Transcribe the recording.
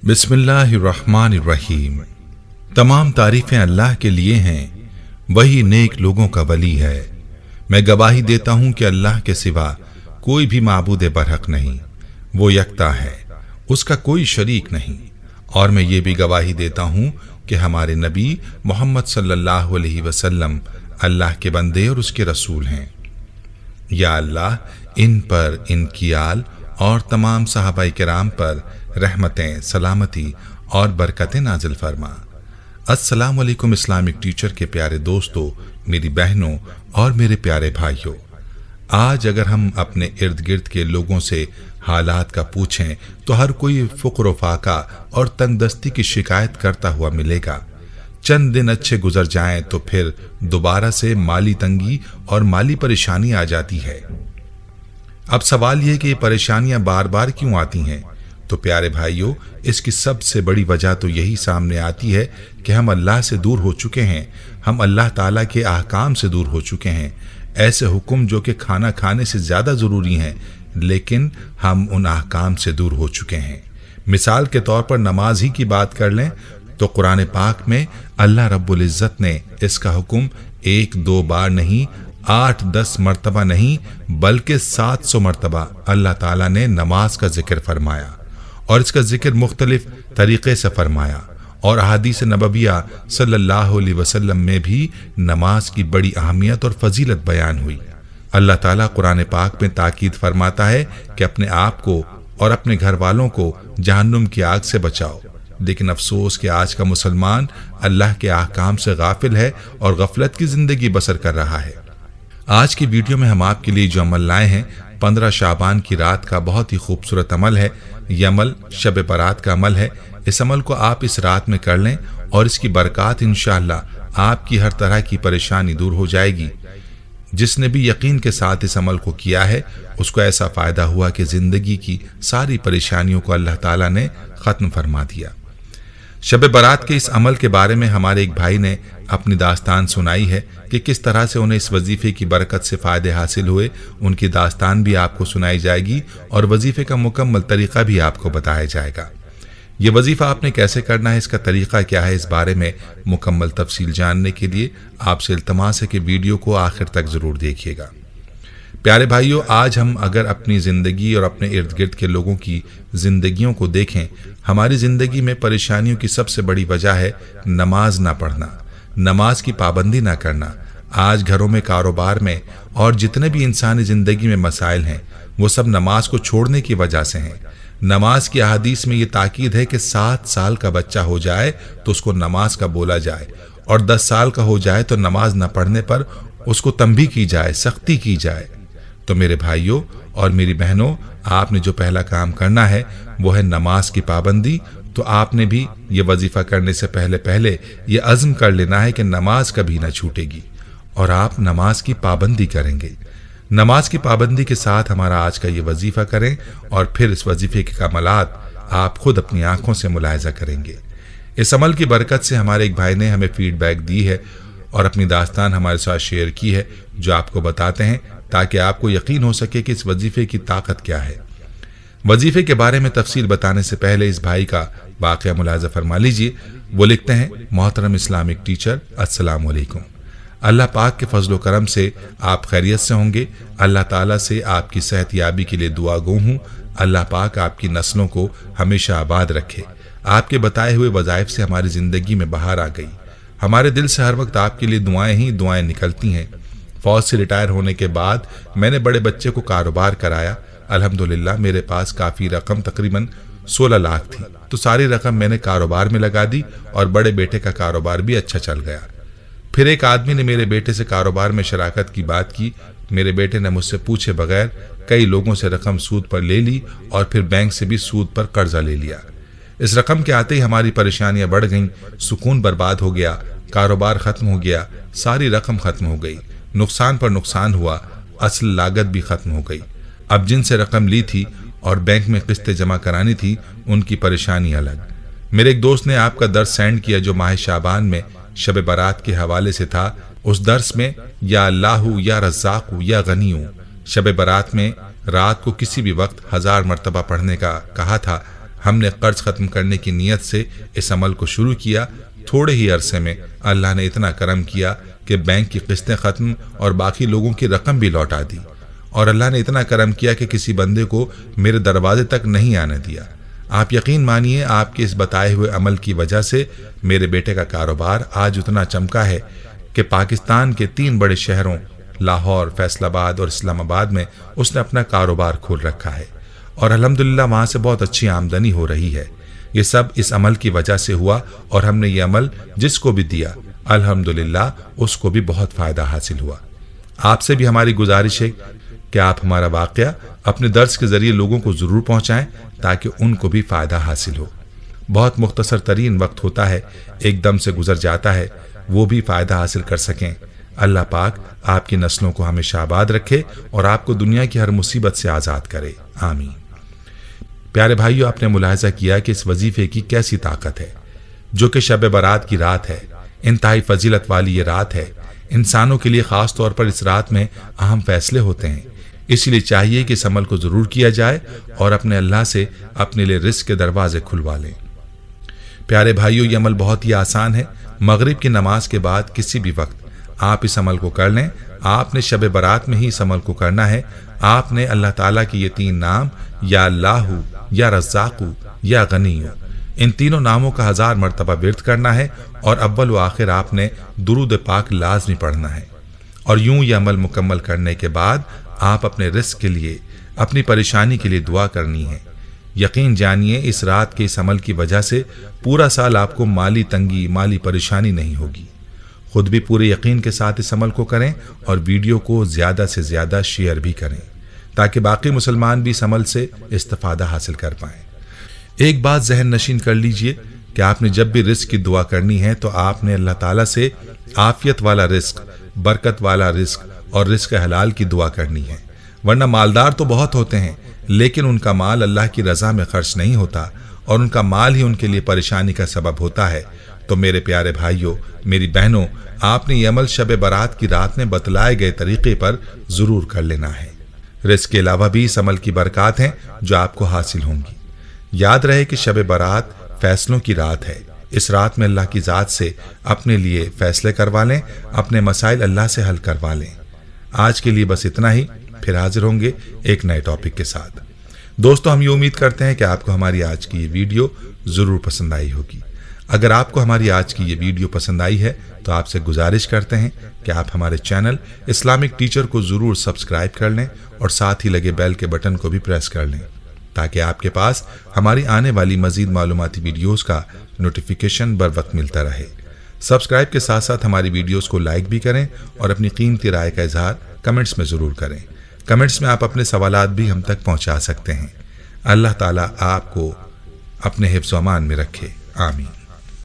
बिस्मिल्लाहिर्रहमानिर्रहीम। तमाम तारीफें अल्लाह के लिए हैं, वही नेक लोगों का वली है। मैं गवाही देता हूं कि अल्लाह के सिवा कोई भी माबूद बरहक नहीं, वो यकता है, उसका कोई शरीक नहीं। और मैं ये भी गवाही देता हूं कि हमारे नबी मोहम्मद सल्लल्लाहु अलैहि वसल्लम अल्लाह के बंदे और उसके रसूल हैं। या अल्लाह इन पर, इनकी आल और तमाम सहाबाए किराम पर रहमतें, सलामती और बरकतें नाजिल फरमा। अस्सलामु अलैकुम इस्लामिक टीचर के प्यारे दोस्तों, मेरी बहनों और मेरे प्यारे भाइयों, आज अगर हम अपने इर्द गिर्द के लोगों से हालात का पूछें तो हर कोई फुक्र फाका और तंगदस्ती की शिकायत करता हुआ मिलेगा। चंद दिन अच्छे गुजर जाएं तो फिर दोबारा से माली तंगी और माली परेशानी आ जाती है। अब सवाल यह कि ये परेशानियां बार बार क्यों आती हैं? तो प्यारे भाइयों, इसकी सबसे बड़ी वजह तो यही सामने आती है कि हम अल्लाह से दूर हो चुके हैं, हम अल्लाह ताला के अहकाम से दूर हो चुके हैं। ऐसे हुक्म जो कि खाना खाने से ज़्यादा ज़रूरी हैं, लेकिन हम उन अहकाम से दूर हो चुके हैं। मिसाल के तौर पर नमाज ही की बात कर लें तो कुरान पाक में अल्लाह रब्बुल इज़्ज़त ने इसका हुक्म 1-2 बार नहीं, 8-10 मरतबा नहीं, बल्कि 700 मरतबा अल्लाह ताला ने नमाज का जिक्र फरमाया और इसका जिक्र मुख्तलिफ तरीके से फरमाया। और अहादीस नबविया सल्लल्लाहु अलैहि वसल्लम में भी नमाज की बड़ी अहमियत और फजीलत बयान हुई। अल्लाह ताला कुरान पाक में ताकीद फरमाता है कि अपने आप को और अपने घर वालों को जहन्नुम की आग से बचाओ। लेकिन अफसोस कि आज का मुसलमान अल्लाह के अहकाम से गाफिल है और गफलत की जिंदगी बसर कर रहा है। आज की वीडियो में हम आपके लिए जो अमल लाए हैं, 15 शाबान की रात का बहुत ही खूबसूरत अमल है। यह अमल शब बारात का अमल है। इस अमल को आप इस रात में कर लें और इसकी बरकत इंशाअल्लाह आपकी हर तरह की परेशानी दूर हो जाएगी। जिसने भी यकीन के साथ इस अमल को किया है, उसको ऐसा फायदा हुआ कि जिंदगी की सारी परेशानियों को अल्लाह ताला ने खत्म फरमा दिया। शब बारात के इस अमल के बारे में हमारे एक भाई ने अपनी दास्तान सुनाई है कि किस तरह से उन्हें इस वजीफे की बरकत से फायदे हासिल हुए। उनकी दास्तान भी आपको सुनाई जाएगी और वजीफे का मुकम्मल तरीका भी आपको बताया जाएगा। ये वजीफा आपने कैसे करना है, इसका तरीका क्या है, इस बारे में मुकम्मल तफसील जानने के लिए आपसे इल्तमास है कि वीडियो को आखिर तक जरूर देखिएगा। प्यारे भाइयों, आज हम अगर अपनी ज़िंदगी और अपने इर्द गिर्द के लोगों की ज़िंदगियों को देखें, हमारी ज़िंदगी में परेशानियों की सबसे बड़ी वजह है नमाज ना पढ़ना, नमाज की पाबंदी ना करना। आज घरों में, कारोबार में और जितने भी इंसानी ज़िंदगी में मसाइल हैं, वो सब नमाज को छोड़ने की वजह से हैं। नमाज की अहादीस में ये ताकीद है कि 7 साल का बच्चा हो जाए तो उसको नमाज का बोला जाए, और 10 साल का हो जाए तो नमाज न पढ़ने पर उसको तंबीह की जाए, सख्ती की जाए। तो मेरे भाइयों और मेरी बहनों, आपने जो पहला काम करना है वो है नमाज की पाबंदी। तो आपने भी ये वजीफा करने से पहले ये अज़्म कर लेना है कि नमाज कभी ना छूटेगी और आप नमाज की पाबंदी करेंगे। नमाज की पाबंदी के साथ हमारा आज का ये वजीफा करें और फिर इस वजीफे के कमालात आप खुद अपनी आंखों से मुलाहिजा करेंगे। इस अमल की बरकत से हमारे एक भाई ने हमें फीडबैक दी है और अपनी दास्तान हमारे साथ शेयर की है, जो आपको बताते हैं ताकि आपको यकीन हो सके कि इस वजीफे की ताकत क्या है। वजीफे के बारे में तफसील बताने से पहले इस भाई का वाक़या मुलाहिजा फरमा लीजिए। वो लिखते हैं, मोहतरम इस्लामिक टीचर, अस्सलामु अलैकुम। अल्लाह पाक के फजलो करम से आप खैरियत से होंगे। अल्लाह ताला से आपकी सेहत याबी के लिए दुआ गो हूँ। अल्लाह पाक आपकी नस्लों को हमेशा आबाद रखे। आपके बताए हुए वज़ाइफ से हमारी ज़िंदगी में बहार आ गई। हमारे दिल से हर वक्त आपके लिए दुआएं ही दुआएं निकलती हैं। फौज से रिटायर होने के बाद मैंने बड़े बच्चे को कारोबार कराया। अल्हम्दुलिल्लाह मेरे पास काफ़ी रकम, तकरीबन 16 लाख थी, तो सारी रकम मैंने कारोबार में लगा दी और बड़े बेटे का कारोबार भी अच्छा चल गया। फिर एक आदमी ने मेरे बेटे से कारोबार में शराकत की बात की। मेरे बेटे ने मुझसे पूछे बगैर कई लोगों से रकम सूद पर ले ली और फिर बैंक से भी सूद पर कर्जा ले लिया। इस रकम के आते ही हमारी परेशानियां बढ़ गईं, सुकून बर्बाद हो गया, कारोबार खत्म हो गया, सारी रकम खत्म हो गई, नुकसान पर नुकसान हुआ, असल लागत भी खत्म हो गई। अब जिनसे रकम ली थी और बैंक में किस्तें जमा करानी थी, उनकी परेशानी अलग। मेरे एक दोस्त ने आपका दर्स सेंड किया जो माह शाबान में शब बारात के हवाले से था। उस दर्स में या अल्लाहु या रज़्ज़ाक़ु या गनीयु, शब बारात में रात को किसी भी वक्त 1000 मरतबा पढ़ने का कहा था। हमने कर्ज खत्म करने की नीयत से इस अमल को शुरू किया। थोड़े ही अरसे में अल्लाह ने इतना करम किया कि बैंक की किस्तें खत्म और बाकी लोगों की रकम भी लौटा दी। और अल्लाह ने इतना करम किया कि किसी बंदे को मेरे दरवाजे तक नहीं आने दिया। आप यकीन मानिए, आपके इस बताए हुए अमल की वजह से मेरे बेटे का कारोबार आज उतना चमका है कि पाकिस्तान के 3 बड़े शहरों लाहौर, फैसलाबाद और इस्लामाबाद में उसने अपना कारोबार खोल रखा है और अल्हम्दुलिल्लाह वहाँ से बहुत अच्छी आमदनी हो रही है। ये सब इस अमल की वजह से हुआ और हमने ये अमल जिसको भी दिया अल्हम्दुलिल्लाह उसको भी बहुत फ़ायदा हासिल हुआ। आपसे भी हमारी गुजारिश है कि आप हमारा वाक़या अपने दर्स के ज़रिए लोगों को ज़रूर पहुँचाएँ ताकि उनको भी फ़ायदा हासिल हो। बहुत मुख्तसर तरीन वक्त होता है, एकदम से गुजर जाता है, वो भी फ़ायदा हासिल कर सकें। अल्लाह पाक आपकी नस्लों को हमेशा आबाद रखे और आपको दुनिया की हर मुसीबत से आज़ाद करे, आमीन। प्यारे भाइयों, आपने मुलाहिजा किया कि इस वजीफे की कैसी ताकत है, जो कि शब बारात की रात है। इंतहाई फजीलत वाली ये रात है। इंसानों के लिए ख़ास तौर पर इस रात में अहम फैसले होते हैं, इसलिए चाहिए कि इस अमल को ज़रूर किया जाए और अपने अल्लाह से अपने लिए रिज़्क़ के दरवाजे खुलवा लें। प्यारे भाइयों, ये अमल बहुत ही आसान है। मगरिब की नमाज के बाद किसी भी वक्त आप इस अमल को कर लें। आपने शब बारात में ही इस अमल को करना है। आपने अल्लाह ताला के ये 3 नाम, या अल्लाहु, या रज़्ज़ाक़ु, या गनीयु, इन तीनों नामों का 1000 मरतबा विर्द करना है और अव्वल व आखिर आपने दुरूद पाक लाजमी पढ़ना है। और यूं ये अमल मुकम्मल करने के बाद आप अपने रिज़्क़ के लिए, अपनी परेशानी के लिए दुआ करनी है। यकीन जानिए, इस रात के इस अमल की वजह से पूरा साल आपको माली तंगी, माली परेशानी नहीं होगी। खुद भी पूरे यकीन के साथ इस अमल को करें और वीडियो को ज़्यादा से ज़्यादा शेयर भी करें ताकि बाकी मुसलमान भी इस अमल से इस्तिफादा हासिल कर पाएं। एक बात जहन नशीन कर लीजिए कि आपने जब भी रिज़्क़ की दुआ करनी है तो आपने अल्लाह ताला से आफियत वाला रिज़्क़, बरकत वाला रिज़्क़ और रिज़्क़ हलाल की दुआ करनी है। वरना मालदार तो बहुत होते हैं, लेकिन उनका माल अल्लाह की रज़ा में खर्च नहीं होता और उनका माल ही उनके लिए परेशानी का सबब होता है। तो मेरे प्यारे भाइयों, मेरी बहनों, आपने ये अमल शब बारात की रात में बतलाए गए तरीके पर ज़रूर कर लेना है। रिज़्क़ के अलावा भी इस अमल की बरकत हैं जो आपको हासिल होंगी। याद रहे कि शब बारात फैसलों की रात है। इस रात में अल्लाह की ज़ात से अपने लिए फैसले करवा लें, अपने मसाइल अल्लाह से हल करवा लें। आज के लिए बस इतना ही, फिर हाजिर होंगे एक नए टॉपिक के साथ। दोस्तों, हम ये उम्मीद करते हैं कि आपको हमारी आज की ये वीडियो ज़रूर पसंद आई होगी। अगर आपको हमारी आज की ये वीडियो पसंद आई है तो आपसे गुजारिश करते हैं कि आप हमारे चैनल इस्लामिक टीचर को ज़रूर सब्सक्राइब कर लें और साथ ही लगे बेल के बटन को भी प्रेस कर लें ताकि आपके पास हमारी आने वाली मज़ीद मालूमाती वीडियोस का नोटिफिकेशन बर वक्त मिलता रहे। सब्सक्राइब के साथ साथ हमारी वीडियोस को लाइक भी करें और अपनी कीमती राय का इजहार कमेंट्स में ज़रूर करें। कमेंट्स में आप अपने सवालात भी हम तक पहुँचा सकते हैं। अल्लाह ताला आपको अपने हिफ्ज़ व अमान में रखे, आमीन।